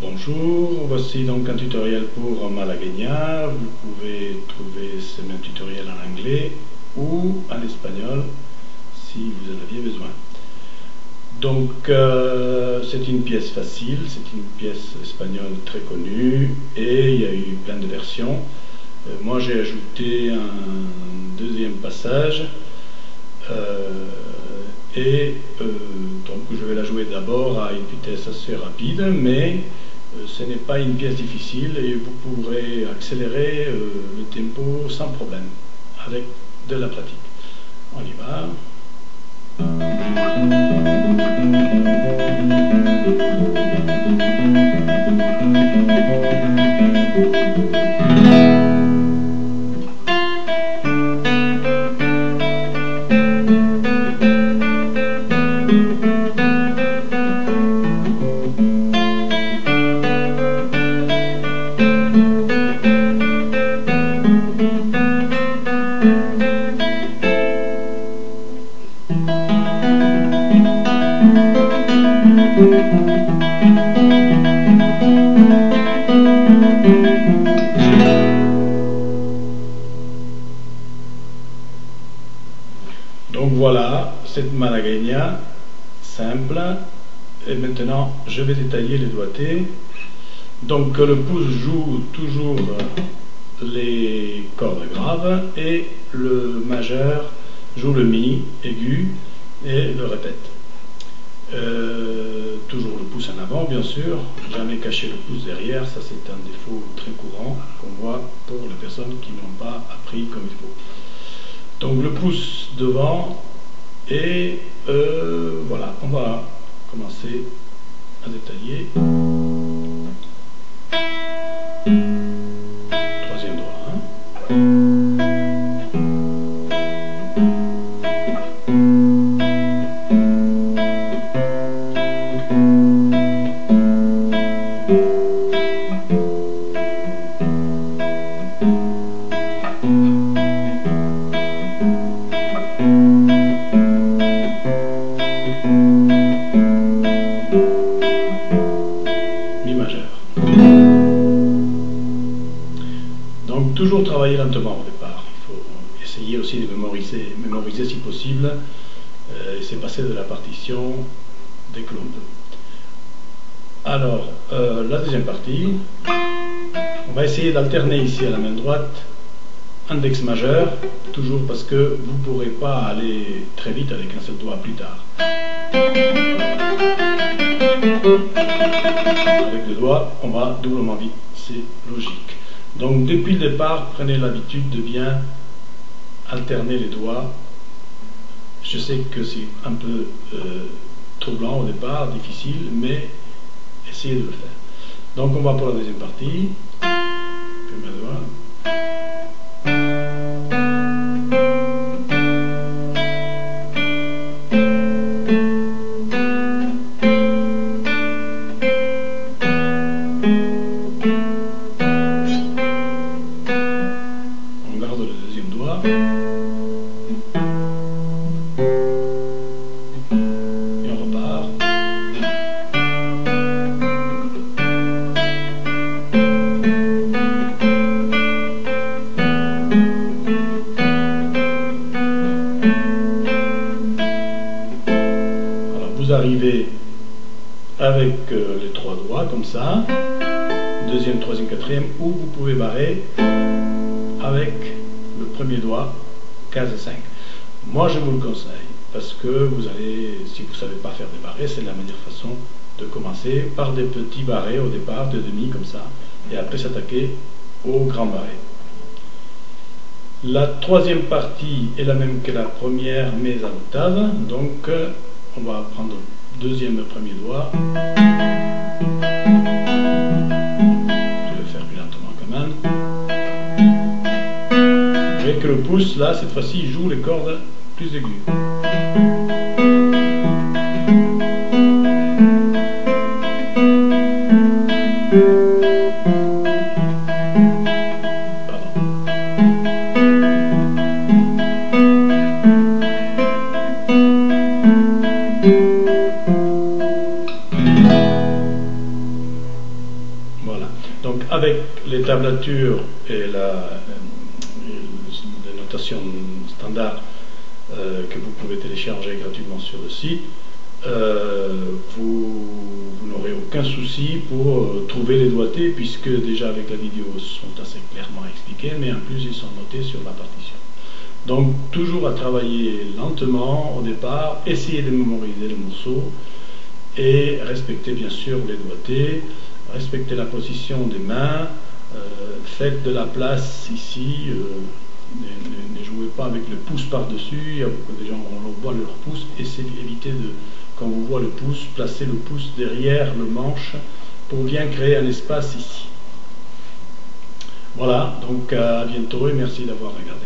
Bonjour, voici donc un tutoriel pour malagueña. Vous pouvez trouver ce même tutoriel en anglais ou en espagnol si vous en aviez besoin. Donc c'est une pièce facile, c'est une pièce espagnole très connue et il y a eu plein de versions. Moi j'ai ajouté un deuxième passage donc je vais la jouer d'abord à une vitesse assez rapide, mais ce n'est pas une pièce difficile et vous pourrez accélérer le tempo sans problème avec de la pratique. On y va. Donc voilà, cette malagueña simple. Et maintenant, je vais détailler les doigtés. Donc le pouce joue toujours les cordes graves et le majeur joue le mi aigu et le répète. Toujours le pouce en avant, bien sûr, jamais cacher le pouce derrière, ça c'est un défaut très courant qu'on voit pour les personnes qui n'ont pas appris comme il faut. Donc le pouce devant et voilà, on va commencer à détailler. Troisième doigt. Mi majeur. Donc toujours travailler lentement au départ. Il faut essayer aussi de mémoriser si possible, et c'est passer de la partition dès que l'on peut. Alors, la deuxième partie, on va essayer d'alterner ici à la main droite index majeur, toujours parce que vous ne pourrez pas aller très vite avec un seul doigt plus tard. Avec le doigt, on va doublement vite, c'est logique. Donc depuis le départ, prenez l'habitude de bien alterner les doigts. Je sais que c'est un peu troublant au départ, difficile, mais essayez de le faire. Donc on va pour la deuxième partie. Premier doigt. On garde le deuxième doigt. Et on repart. Alors vous arrivez avec les trois doigts comme ça, deuxième, troisième, quatrième, ou vous pouvez barrer avec le premier doigt, case 5. Moi je vous le conseille, parce que vous allez, si vous ne savez pas faire des barrés, c'est la meilleure façon de commencer par des petits barrés au départ, de demi comme ça, et après s'attaquer au grand barré. La troisième partie est la même que la première, mais à l'octave, donc on va prendre le deuxième et premier doigt. Je vais faire plus lentement quand même. Vous voyez que le pouce, là, cette fois-ci, il joue les cordes plus aiguës. Donc avec les tablatures et les notations standards que vous pouvez télécharger gratuitement sur le site, vous n'aurez aucun souci pour trouver les doigtés, puisque déjà avec la vidéo sont assez clairement expliqués, mais en plus ils sont notés sur la partition. Donc toujours à travailler lentement au départ, essayer de mémoriser le morceau et respecter bien sûr les doigtés, respecter la position des mains, faites de la place ici, ne jouez pas avec le pouce par-dessus. Il y a beaucoup de gens on voit leur pouce, essayez d'éviter de, quand vous voyez le pouce, placer le pouce derrière le manche pour bien créer un espace ici. Voilà, donc à bientôt et merci d'avoir regardé.